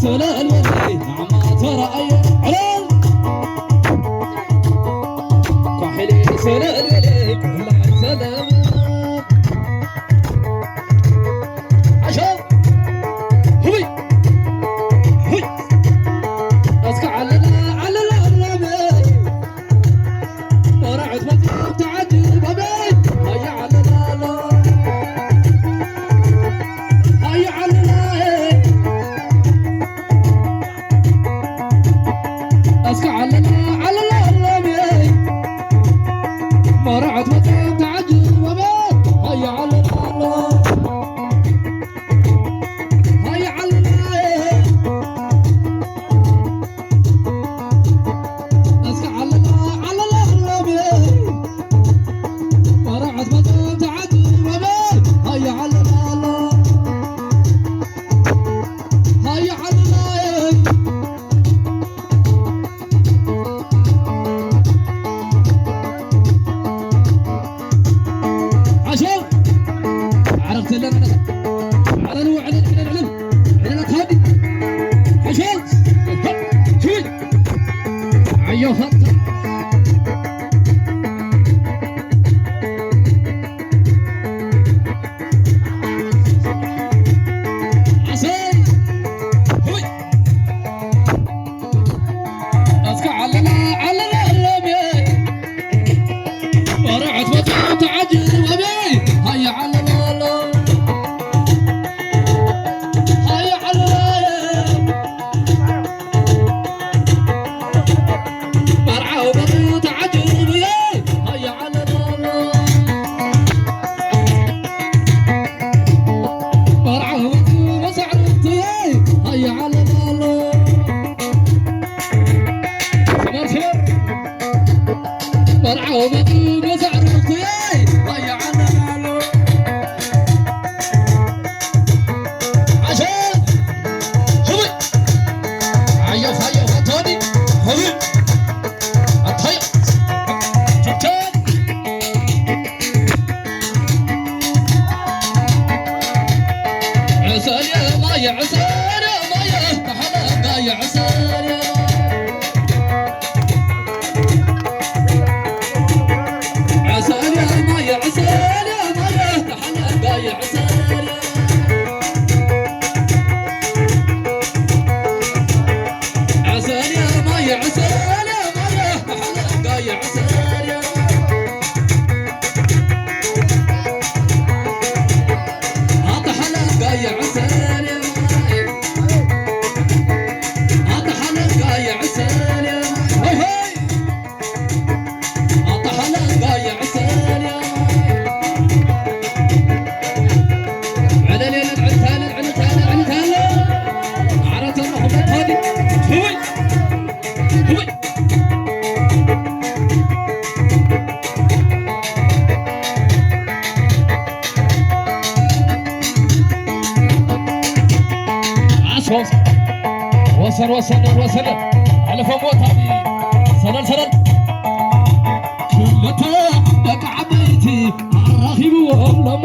سلال ولي عما ترى أي علال كحلي سلال ولي كل سلام عشان هوي هوي أسكع على الرمي ورعد مطلوب تعجب أبي هيا على هيا على أسكع على الرمي ورعد مطلوب تعجب أبي هيا على هيا على أسكع على الرمي ورعد مطلوب تعجب أبي هيا على هيا على عشان عرفت لنا على على هادي عشان شوي عيو خط عشان هوي اسكع على الرمي ورعت وطن تعجب أبي هيا على هيا على مرعى وبطن تعجب هيا على مرعى وبطن وسعرت هيا على سمر سمر مرعى وبطن وسعرت هيا على عشان هوي عيف هيا توني هوي الطيب شفتان عسال يا مايا عسال يا مايا تحلى مايا عسال يا عسال يا مايا عسال يا مايا تحلى مايا عسال يا عسال يا مايا عسال يا مايا تحلى مايا عسال يا هذا حلا مايا عسال يا هذا حلا مايا عسال يا هاي هاي هذا حلا مايا عسال يا على ليلة على تالا عرفت الرحمة هذه هوي هوي وصل على فوق هذه سلل كلها بقع بيتي الرغيب والله